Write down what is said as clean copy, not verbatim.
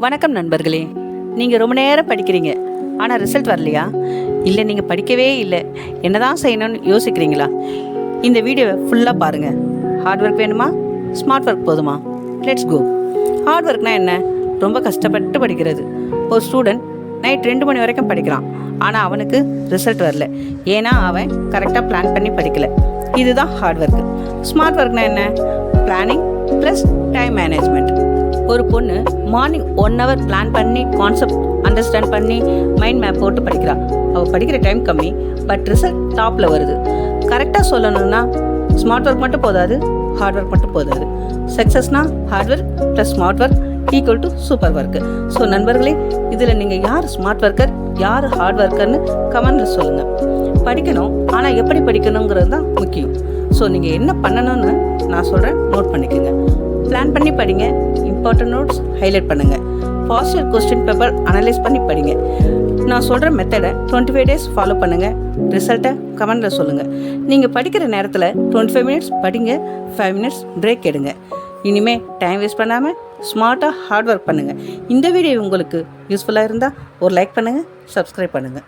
வணக்கம் நண்பர்களே. நீங்கள் ரொம்ப நேரம் படிக்கிறீங்க, ஆனால் ரிசல்ட் வரலையா? இல்லை நீங்கள் படிக்கவே இல்லை, என்ன தான் செய்யணும்னு யோசிக்கிறீங்களா? இந்த வீடியோவை ஃபுல்லாக பாருங்கள். ஹார்ட் ஒர்க் வேணுமா, ஸ்மார்ட் ஒர்க் போதுமா? Let's go. ஹார்ட் ஒர்க்னால் என்ன? ரொம்ப கஷ்டப்பட்டு படிக்கிறது. ஒரு ஸ்டூடெண்ட் நைட் 2 மணி வரைக்கும் படிக்கிறான், ஆனால் அவனுக்கு ரிசல்ட் வரல. ஏன்னா அவன் கரெக்டாக பிளான் பண்ணி படிக்கலை. இதுதான் ஹார்ட் ஒர்க்கு. ஸ்மார்ட் ஒர்க்னால் என்ன? Planning plus time management. ஒரு பொண்ணு மார்னிங் 1 hour பிளான் பண்ணி கான்செப்ட் அண்டர்ஸ்டாண்ட் பண்ணி மைண்ட் மேப் போட்டு படிக்கிறாள். அவள் படிக்கிற டைம் கம்மி, பட் ரிசல்ட் டாப்பில் வருது. கரெக்டாக சொல்லணும்னா ஸ்மார்ட் ஒர்க் மட்டும் போதாது, ஹார்ட் ஒர்க் மட்டும் போதாது. சக்ஸஸ்னால் hard work plus smart work equal to super work. So நண்பர்களே, இதில் நீங்கள் யார் ஸ்மார்ட் ஒர்க்கர், யார் ஹார்ட் ஒர்க்கர்னு கமெண்டில் சொல்லுங்கள். படிக்கணும், ஆனால் எப்படி படிக்கணுங்கிறது தான் முக்கியம். ஸோ நீங்கள் என்ன பண்ணணும்னு நான் சொல்கிறேன், நோட் பண்ணிக்கோங்க. பிளான் பண்ணி படிங்க, இம்பார்ட்டன்ட் நோட்ஸ் ஹைலைட் பண்ணுங்கள், past year question paper analyse பண்ணி படிங்க. நான் சொல்கிற மெத்தடை 25 days ஃபாலோ பண்ணுங்கள். ரிசல்ட்டை கமெண்டில் சொல்லுங்கள். நீங்கள் படிக்கிற நேரத்தில் 25 minutes படிங்க, 5 minutes பிரேக் எடுங்க. இனிமேல் டைம் வேஸ்ட் பண்ணாமல் ஸ்மார்ட்டாக ஹார்ட் ஒர்க் பண்ணுங்கள். இந்த வீடியோ உங்களுக்கு யூஸ்ஃபுல்லாக இருந்தால் ஒரு லைக் பண்ணுங்கள், சப்ஸ்கிரைப் பண்ணுங்கள்.